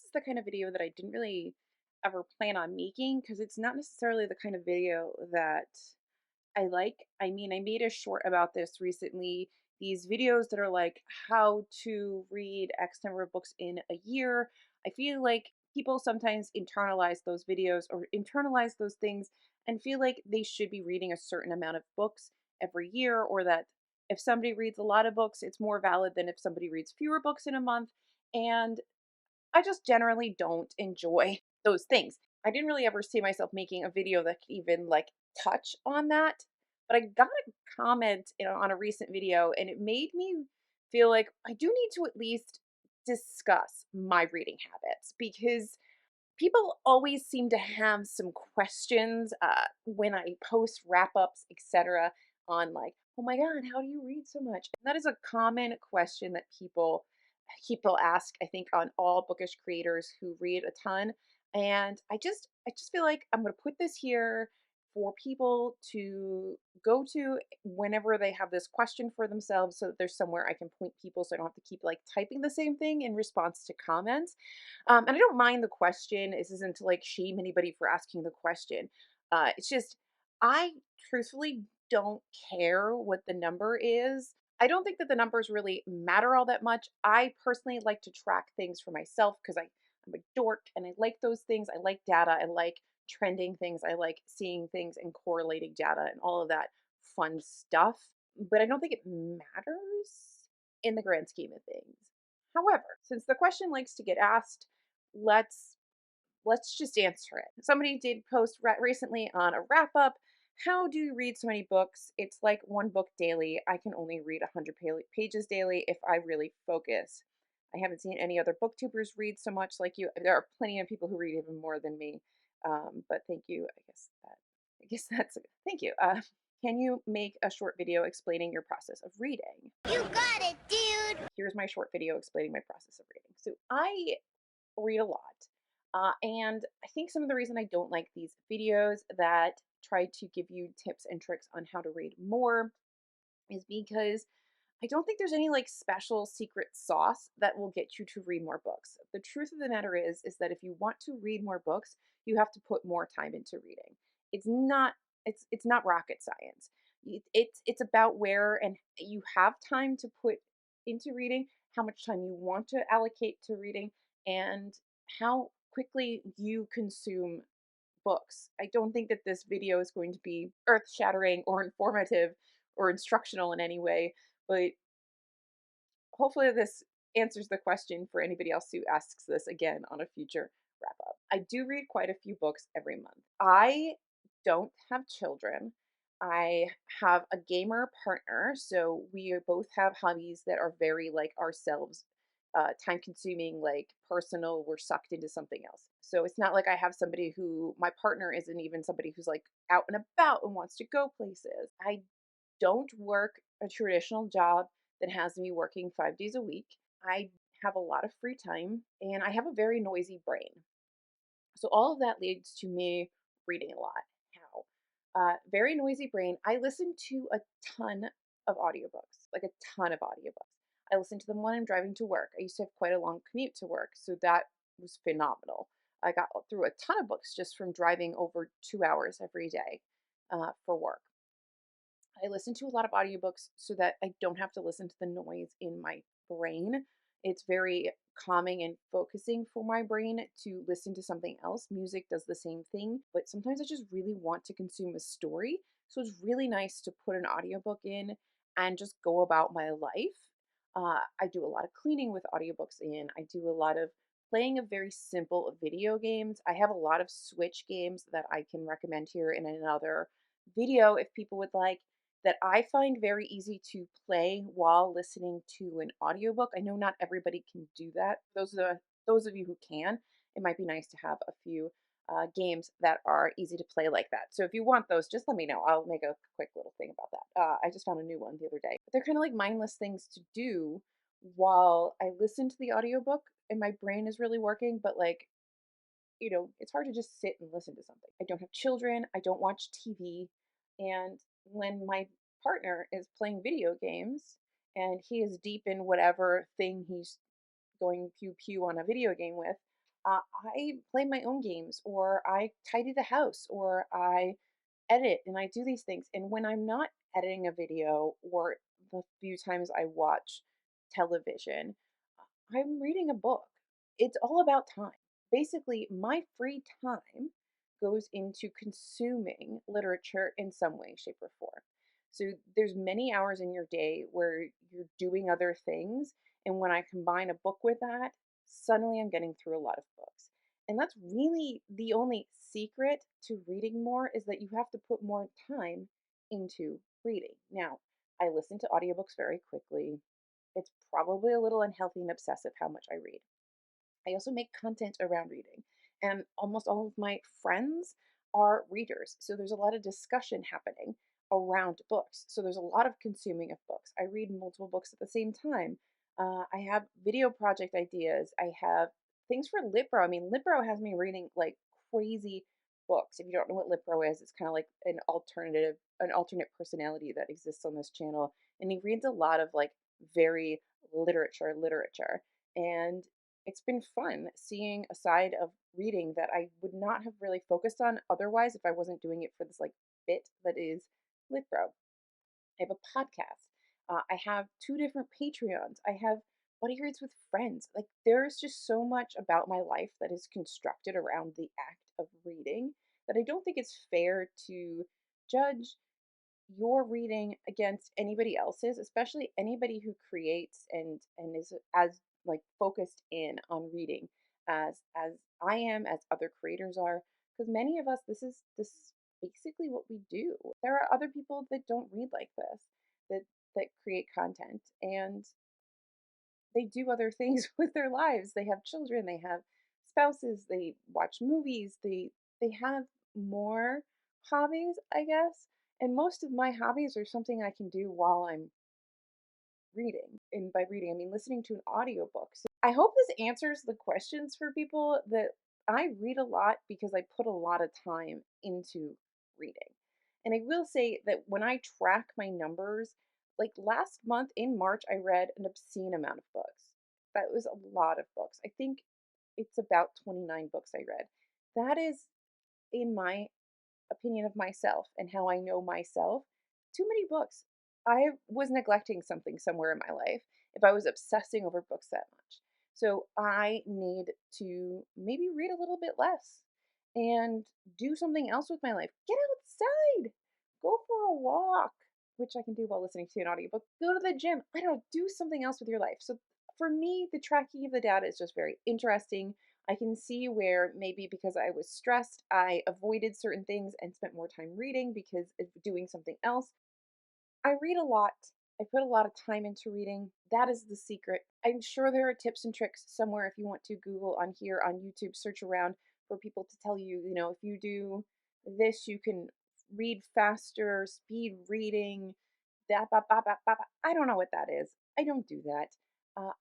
is the kind of video that I didn't really ever plan on making because it's not necessarily the kind of video that I like. I mean, I made a short about this recently. These videos that are like how to read X number of books in a year. I feel like people sometimes internalize those videos or internalize those things and feel like they should be reading a certain amount of books every year, or that if somebody reads a lot of books, it's more valid than if somebody reads fewer books in a month. And I just generally don't enjoy those things. I didn't really ever see myself making a video that could even like touch on that, but I got a comment, on a recent video, and it made me feel like I do need to at least discuss my reading habits because people always seem to have some questions when I post wrap ups, etc. on like, oh my god, how do you read so much? And that is a common question that people ask. I think on all bookish creators who read a ton, and I just feel like I'm going to put this here for people to go to whenever they have this question for themselves, so that there's somewhere I can point people so I don't have to keep like typing the same thing in response to comments. And I don't mind the question. This isn't to like shame anybody for asking the question. It's just, I truthfully don't care what the number is. I don't think that the numbers really matter all that much. I personally like to track things for myself because I'm a dork and I like those things. I like data. I like trending things. I like seeing things and correlating data and all of that fun stuff. But I don't think it matters in the grand scheme of things. However, since the question likes to get asked, let's let's just answer it. Somebody did post recently on a wrap up. How do you read so many books? It's like one book daily. I can only read 100 pages daily if I really focus. I haven't seen any other booktubers read so much like you. There are plenty of people who read even more than me. But thank you. I guess that's thank you. Can you make a short video explaining your process of reading? You got it, dude! Here's my short video explaining my process of reading. So I read a lot. And I think some of the reason I don't like these videos that try to give you tips and tricks on how to read more is because I don't think there's any like special secret sauce that will get you to read more books. The truth of the matter is that if you want to read more books, you have to put more time into reading. It's not it's not rocket science. It's about where and you have time to put into reading, how much time you want to allocate to reading, and how quickly you consume books. I don't think that this video is going to be earth shattering or informative or instructional in any way, but hopefully this answers the question for anybody else who asks this again on a future wrap up. I do read quite a few books every month. I don't have children. I have a gamer partner, so we both have hobbies that are very like ourselves, time consuming, like personal. We're sucked into something else. So it's not like I have somebody who my partner isn't even somebody who's like out and about and wants to go places. I don't work a traditional job that has me working 5 days a week. I have a lot of free time and I have a very noisy brain. So all of that leads to me reading a lot. How? Very noisy brain. I listen to a ton of audiobooks, like a ton of audiobooks. I listen to them when I'm driving to work. I used to have quite a long commute to work, so that was phenomenal. I got through a ton of books just from driving over 2 hours every day for work. I listen to a lot of audiobooks so that I don't have to listen to the noise in my brain. It's very calming and focusing for my brain to listen to something else. Music does the same thing, but sometimes I just really want to consume a story. So it's really nice to put an audiobook in and just go about my life. I do a lot of cleaning with audiobooks in. I do a lot of playing of very simple video games. I have a lot of Switch games that I can recommend here in another video if people would like, that I find very easy to play while listening to an audiobook. I know not everybody can do that. Those of you who can, it might be nice to have a few games that are easy to play like that. So if you want those, just let me know. I'll make a quick little thing about that. I just found a new one the other day. But they're kind of like mindless things to do while I listen to the audiobook and my brain is really working, but like, it's hard to just sit and listen to something. I don't have children, I don't watch TV, and when my partner is playing video games and he is deep in whatever thing he's going pew pew on a video game with, I play my own games, or I tidy the house, or I edit and I do these things. And when I'm not editing a video or the few times I watch television, I'm reading a book. It's all about time. Basically, my free time goes into consuming literature in some way, shape, or form. So there's many hours in your day where you're doing other things. And when I combine a book with that, suddenly I'm getting through a lot of books. And that's really the only secret to reading more is that you have to put more time into reading. Now, I listen to audiobooks very quickly. It's probably a little unhealthy and obsessive how much I read. I also make content around reading, and almost all of my friends are readers. So there's a lot of discussion happening around books. So there's a lot of consuming of books. I read multiple books at the same time. I have video project ideas. I have things for Lipro. I mean, Lipro has me reading like crazy books. If you don't know what Lipro is, it's kind of like an alternate personality that exists on this channel. And he reads a lot of like very literature. And it's been fun seeing a side of reading that I would not have really focused on otherwise if I wasn't doing it for this like bit that is Litbro. I have a podcast. I have two different Patreons. I have Buddy Reads with Friends. Like, there's just so much about my life that is constructed around the act of reading that I don't think it's fair to judge your reading against anybody else's, especially anybody who creates and is as like focused in on reading as I am, as other creators are, because many of us this is basically what we do. There are other people that don't read like this, that create content, and they do other things with their lives. They have children, they have spouses, they watch movies, they have more hobbies, I guess. And most of my hobbies are something I can do while I'm reading. And by reading, I mean listening to an audiobook. So I hope this answers the questions for people that I read a lot because I put a lot of time into reading. And I will say that when I track my numbers, like last month in March, I read an obscene amount of books. That was a lot of books. I think it's about 29 books I read. That is, in my opinion of myself and how I know myself, too many books. I was neglecting something somewhere in my life if I was obsessing over books that much. So I need to maybe read a little bit less and do something else with my life. Get outside, go for a walk, which I can do while listening to an audiobook. Go to the gym. I don't know, do something else with your life. So for me, the tracking of the data is just very interesting. I can see where maybe because I was stressed, I avoided certain things and spent more time reading because of doing something else. I read a lot. I put a lot of time into reading. That is the secret. I'm sure there are tips and tricks somewhere if you want to Google on here on YouTube, search around for people to tell you, if you do this, you can read faster, speed reading, that, I don't know what that is. I don't do that.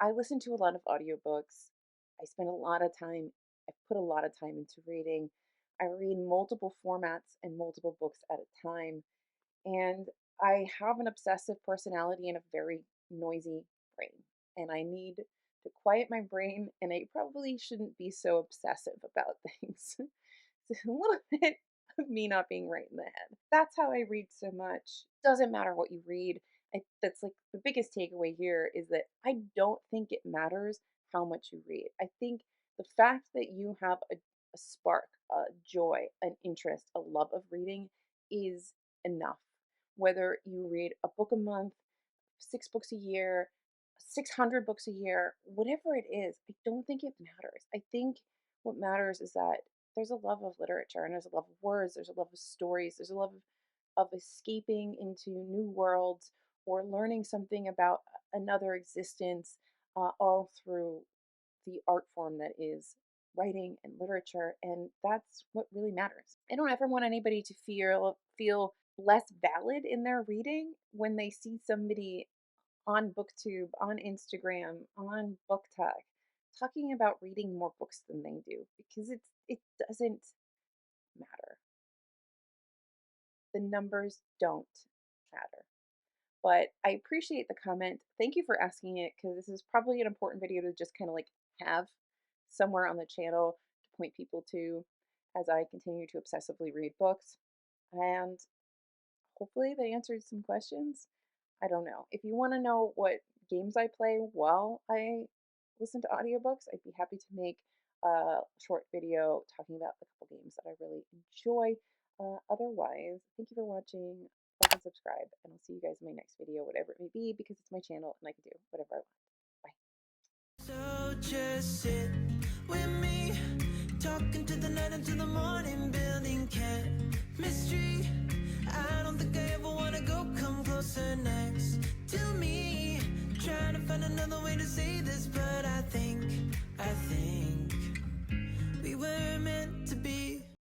I listen to a lot of audiobooks. I spend a lot of time, I put a lot of time into reading. I read multiple formats and multiple books at a time. And I have an obsessive personality and a very noisy brain. And I need to quiet my brain, and I probably shouldn't be so obsessive about things. It's a little bit of me not being right in the head. That's how I read so much. Doesn't matter what you read. That's like the biggest takeaway here is that I don't think it matters how much you read. I think the fact that you have a spark, a joy, an interest, a love of reading is enough. Whether you read a book a month, 6 books a year, 600 books a year, whatever it is, I don't think it matters. I think what matters is that there's a love of literature and there's a love of words, there's a love of stories, there's a love of escaping into new worlds or learning something about another existence, all through the art form that is writing and literature, and that's what really matters. I don't ever want anybody to feel less valid in their reading when they see somebody on booktube, on Instagram, on BookTok talking about reading more books than they do, because it doesn't matter. The numbers don't matter. But I appreciate the comment. Thank you for asking it, because this is probably an important video to just kind of like have somewhere on the channel to point people to as I continue to obsessively read books. And hopefully that answered some questions. I don't know. If you want to know what games I play while I listen to audiobooks, I'd be happy to make a short video talking about the couple games that I really enjoy. Otherwise, thank you for watching. Like and subscribe, and I'll see you guys in my next video, whatever it may be, because it's my channel and I can do whatever I want. Bye. So just sit with me, talking to the night until the morning, building chemistry. I don't think I ever wanna go come closer next to me. Trying to find another way to say this, but I think we were meant to be.